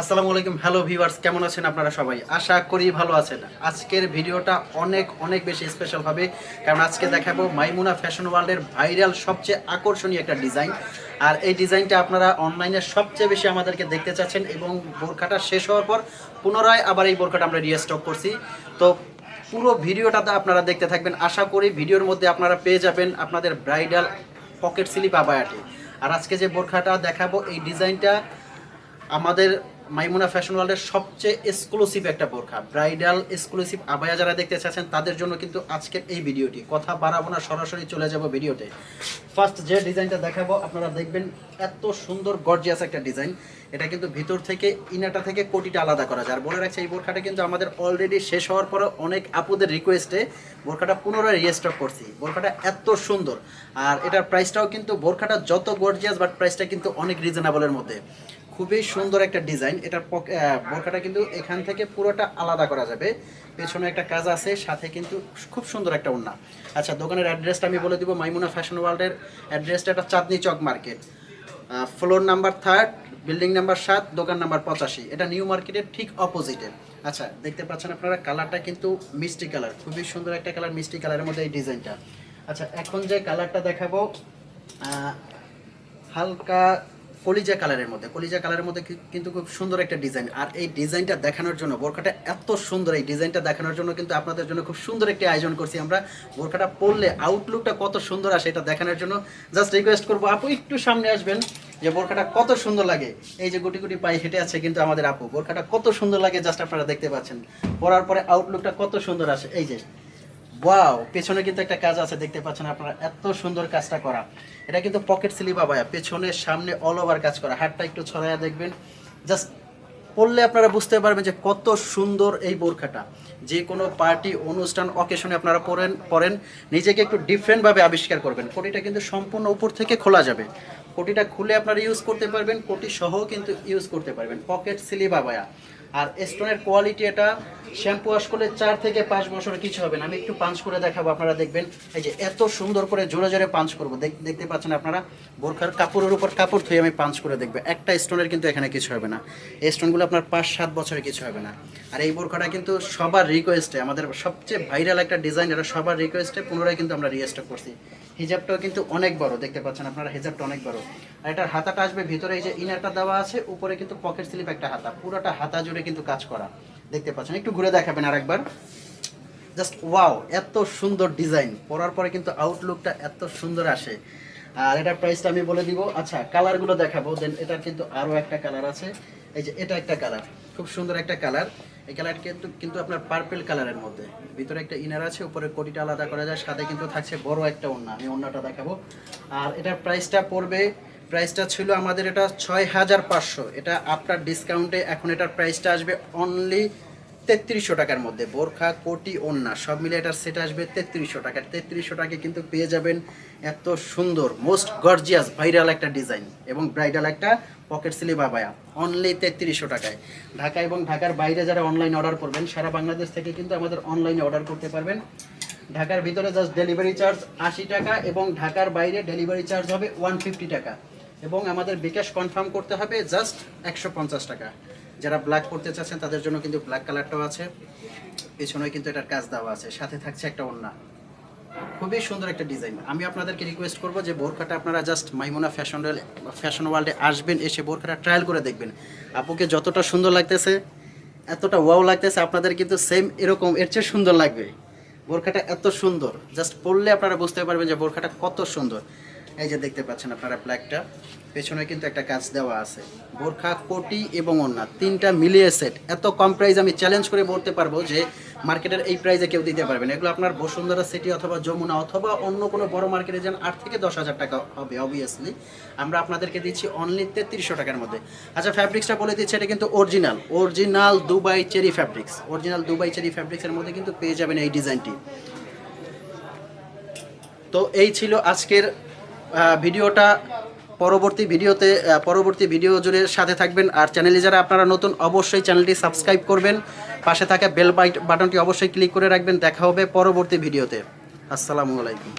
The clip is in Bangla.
আসসালামু আলাইকুম। হ্যালো ভিউয়ার্স, কেমন আছেন আপনারা সবাই? আশা করি ভালো আছেন। আজকের ভিডিওটা অনেক অনেক বেশি স্পেশাল হবে, কারণ আজকে দেখাবো মাইমুনা ফ্যাশন ওয়ার্ল্ডের ভাইরাল সবচেয়ে আকর্ষণীয় একটা ডিজাইন। আর এই ডিজাইনটা আপনারা অনলাইনে সবচেয়ে বেশি আমাদেরকে দেখতে চাচ্ছেন, এবং বোরখাটা শেষ হওয়ার পর পুনরায় আবার এই বোরখাটা আমরা রিস্টক করছি। তো পুরো ভিডিওটাতে আপনারা দেখতে থাকবেন। আশা করি ভিডিওর মধ্যে আপনারা পেয়ে যাবেন আপনাদের ব্রাইডাল পকেট স্লিপ আবায়াটি। আর আজকে যে বোরখাটা দেখাবো, এই ডিজাইনটা আমাদের মাইমুনা ফ্যাশন ওয়ার্ল্ডের সবচেয়ে এক্সক্লুসিভ একটা বোরখা। ব্রাইডাল এক্সক্লুসিভ আবায়া যারা দেখতে চাচ্ছেন তাদের জন্য কিন্তু আজকের এই ভিডিওটি। কথা বাড়াবো না, সরাসরি চলে যাব ভিডিওতে। ফার্স্ট যে ডিজাইনটা দেখাবো আপনারা দেখবেন, এত সুন্দর গর্জিয়াস একটা ডিজাইন। এটা কিন্তু ভিতর থেকে ইনাটা থেকে কোটিটা আলাদা করা যায়। আর বলে রাখছে, এই বোরখাটা কিন্তু আমাদের অলরেডি শেষ হওয়ার পরে অনেক আপুদের রিকোয়েস্টে বোরখাটা পুনরায় রিস্টক করছি। বোরখাটা এত সুন্দর, আর এটার প্রাইসটাও কিন্তু, বোরখাটা যত গর্জিয়াস বাট প্রাইসটা কিন্তু অনেক রিজনেবলের মধ্যে। খুবই সুন্দর একটা ডিজাইন। এটার বোরখাটা কিন্তু এখান থেকে পুরোটা আলাদা করা যাবে। পেছনে একটা কাজ আছে, সাথে কিন্তু খুব সুন্দর একটা ওড়না। আচ্ছা, দোকানের অ্যাড্রেসটা আমি বলে দিব। মাইমুনা ফ্যাশন ওয়ার্ল্ডের অ্যাড্রেসটা একটা Chandni Chowk market, floor number 3, building number 7, দোকান নাম্বার 85। এটা নিউ মার্কেটের ঠিক অপোজিটে। আচ্ছা, দেখতে পাচ্ছেন আপনারা, কালারটা কিন্তু মিষ্টি কালার, খুবই সুন্দর একটা কালার, মিষ্টি কালারের মধ্যে এই ডিজাইনটা। আচ্ছা, এখন যে কালারটা দেখাবো হালকা কলিজা কালারের মধ্যে। কলিজা কালারের মধ্যে কিন্তু খুব সুন্দর একটা ডিজাইন। আর এই ডিজাইনটা দেখানোর জন্য, বোরখাটা এত সুন্দর, এই ডিজাইনটা দেখানোর জন্য কিন্তু আপনাদের জন্য খুব সুন্দর একটি আয়োজন করছি আমরা। বোরখাটা পরলে আউটলুকটা কত সুন্দর আসে এটা দেখানোর জন্য জাস্ট রিকোয়েস্ট করবো, আপু একটু সামনে আসবেন, যে বোরখাটা কত সুন্দর লাগে। এই যে গুটি গুটি পায়ে হেঁটে আছে কিন্তু আমাদের আপু, বোরখাটা কত সুন্দর লাগে জাস্ট আপনারা দেখতে পাচ্ছেন। পরার পরে আউটলুকটা কত সুন্দর আসে। এই যে ওয়াও, পেছনে কিন্তু একটা কাজ আছে, দেখতে পাচ্ছেন আপনারা, এত সুন্দর কাজটা করা। এটা কিন্তু পকেট স্লিপ আবায়া, পেছনে সামনে অল ওভার কাজ করা। হাতটা একটু ছড়াইয়া দেখবেন, জাস্ট পরলে আপনারা বুঝতে পারবেন যে কত সুন্দর এই বোরখাটা। যে কোনো পার্টি, অনুষ্ঠান, অকেশনে আপনারা পরেন, নিজেকে একটু ডিফারেন্টভাবে আবিষ্কার করবেন। কোটিটা কিন্তু সম্পূর্ণ উপর থেকে খোলা যাবে। কোটিটা খুলে আপনারা ইউজ করতে পারবেন, কোটি সহ কিন্তু ইউজ করতে পারবেন। Pocket slip abaya. আর স্টোনের কোয়ালিটি, এটা শ্যাম্পু ওয়াশ করলে 4 থেকে 5 বছর কিছু হবে না। আমি একটু পাঞ্চ করে দেখাবো, আপনারা দেখবেন। এই যে এত সুন্দর করে জোরে জোরে পাঞ্চ করবো, দেখতে পাচ্ছেন আপনারা। বোরখার কাপড়ের উপর কাপড় ধুয়ে আমি পাঞ্চ করে দেখবো, একটা স্টোনের কিন্তু এখানে কিছু হবে না। এই স্টোনগুলো আপনার 5-7 বছরে কিছু হবে না। আর এই বোরখাটা কিন্তু সবার রিকোয়েস্টে, আমাদের সবচেয়ে ভাইরাল একটা ডিজাইন, এটা সবার রিকোয়েস্টে পুনরায় কিন্তু আমরা রিস্টক করছি। হিজাবটাও কিন্তু অনেক বড়, দেখতে পাচ্ছেন আপনারা, হিজাবটা অনেক বড়। আর এটার হাতাটা আসবে ভিতরে, এই যে ইনারটা দেওয়া আছে, উপরে কিন্তু পকেট স্লিপ একটা হাতা, পুরোটা হাতা জুড়ে কিন্তু কাজ করা, দেখতে পাচ্ছেন। একটু ঘুরে দেখাবেন আরেকবার, জাস্ট ওয়াও, এত সুন্দর ডিজাইন। পরার পরে কিন্তু আউটলুকটা এত সুন্দর আসে। আর এটার প্রাইসটা আমি বলে দিব। আচ্ছা, কালারগুলো দেখাবো, দেন এটার কিন্তু আরও একটা কালার আছে। এই যে এটা একটা কালার, খুব সুন্দর একটা কালার। এই কালার কিন্তু আপনার পার্পেল কালারের মধ্যে, ভিতরে একটা ইনার আছে, উপরে কোটিটা আলাদা করা যায়, সাথে কিন্তু থাকছে বড় একটা ওড়না। আমি ওড়নাটা দেখাবো। আর এটার প্রাইসটা পড়বে, প্রাইসটা ছিল আমাদের এটা 6500। এটা আপনার ডিসকাউন্টে এখন এটার প্রাইসটা আসবে অনলি 3300 টাকার মধ্যে। বোরখা, কোটি, ওড়না সব মিলে এটার সেট আসবে 3300 টাকা। 3300 টাকায় কিন্তু পেয়ে যাবেন এত সুন্দর, মোস্ট গর্জিয়াস, ভাইরাল একটা ডিজাইন এবং ব্রাইডাল একটা পকেট স্লিপ আবায়া, অনলি 3300 টাকায়। ঢাকা এবং ঢাকার বাইরে যারা অনলাইন অর্ডার করবেন, সারা বাংলাদেশ থেকে কিন্তু আমাদের অনলাইনে অর্ডার করতে পারবেন। ঢাকার ভিতরে জাস্ট ডেলিভারি চার্জ 80 টাকা, এবং ঢাকার বাইরে ডেলিভারি চার্জ হবে 150 টাকা, এবং আমাদের বিকাশ কনফার্ম করতে হবে জাস্ট 150 টাকা। যারা ব্ল্যাক করতে চাচ্ছেন তাদের জন্য কিন্তু ব্ল্যাক কালারটাও আছে, পেছনে কিন্তু এটার কাজ দেওয়া আছে, সাথে থাকছে একটা ওড়না। খুবই সুন্দর একটা ডিজাইন। আমি আপনাদেরকে রিকোয়েস্ট করবো যে বোরখাটা আপনারা জাস্ট মাইমুনা ফ্যাশন ওয়ার্ল্ডে আসবেন, এসে বোরখাটা ট্রায়াল করে দেখবেন। আপুকে যতটা সুন্দর লাগতেছে, এতটা ওয়াও লাগতেছে, আপনাদের কিন্তু সেম এরকম এর চেয়ে সুন্দর লাগবে। বোরখাটা এত সুন্দর, জাস্ট পরলে আপনারা বুঝতে পারবেন যে বোরখাটা কত সুন্দর। এই যে দেখতে পাচ্ছেন আপনারা ব্ল্যাকটা, পেছনে কিন্তু একটা কাজ দেওয়া আছে। বোরখা, কোটি এবং ওড়না তিনটা মিলিয়ে সেট। এত কম প্রাইস আমি চ্যালেঞ্জ করে বলতে পারবো যে মার্কেটের এই প্রাইসে কেউ দিতে পারবেন। এগুলো আপনার বসুন্ধরা সিটি অথবা যমুনা অথবা অন্য কোনো বড় মার্কেটে যান 8 থেকে 10,000 টাকা হবে অবভিয়াসলি। আমরা আপনাদেরকে দিচ্ছি অনলি 3300 টাকার মধ্যে। আচ্ছা, ফ্যাব্রিক্সটা বলে দিচ্ছি, এটা কিন্তু original Dubai cherry fabrics. Original Dubai cherry ফ্যাব্রিক্সের মধ্যে কিন্তু পেয়ে যাবেন এই ডিজাইনটি। তো এই ছিল আজকের ভিডিওটা। পরবর্তী ভিডিও জুড়ে সাথে থাকবেন। আর চ্যানেলে যারা আপনারা নতুন, অবশ্যই চ্যানেলটি সাবস্ক্রাইব করবেন, পাশে থাকা বেল বাটনটি অবশ্যই ক্লিক করে রাখবেন। দেখা হবে পরবর্তী ভিডিওতে। আসসালামু আলাইকুম।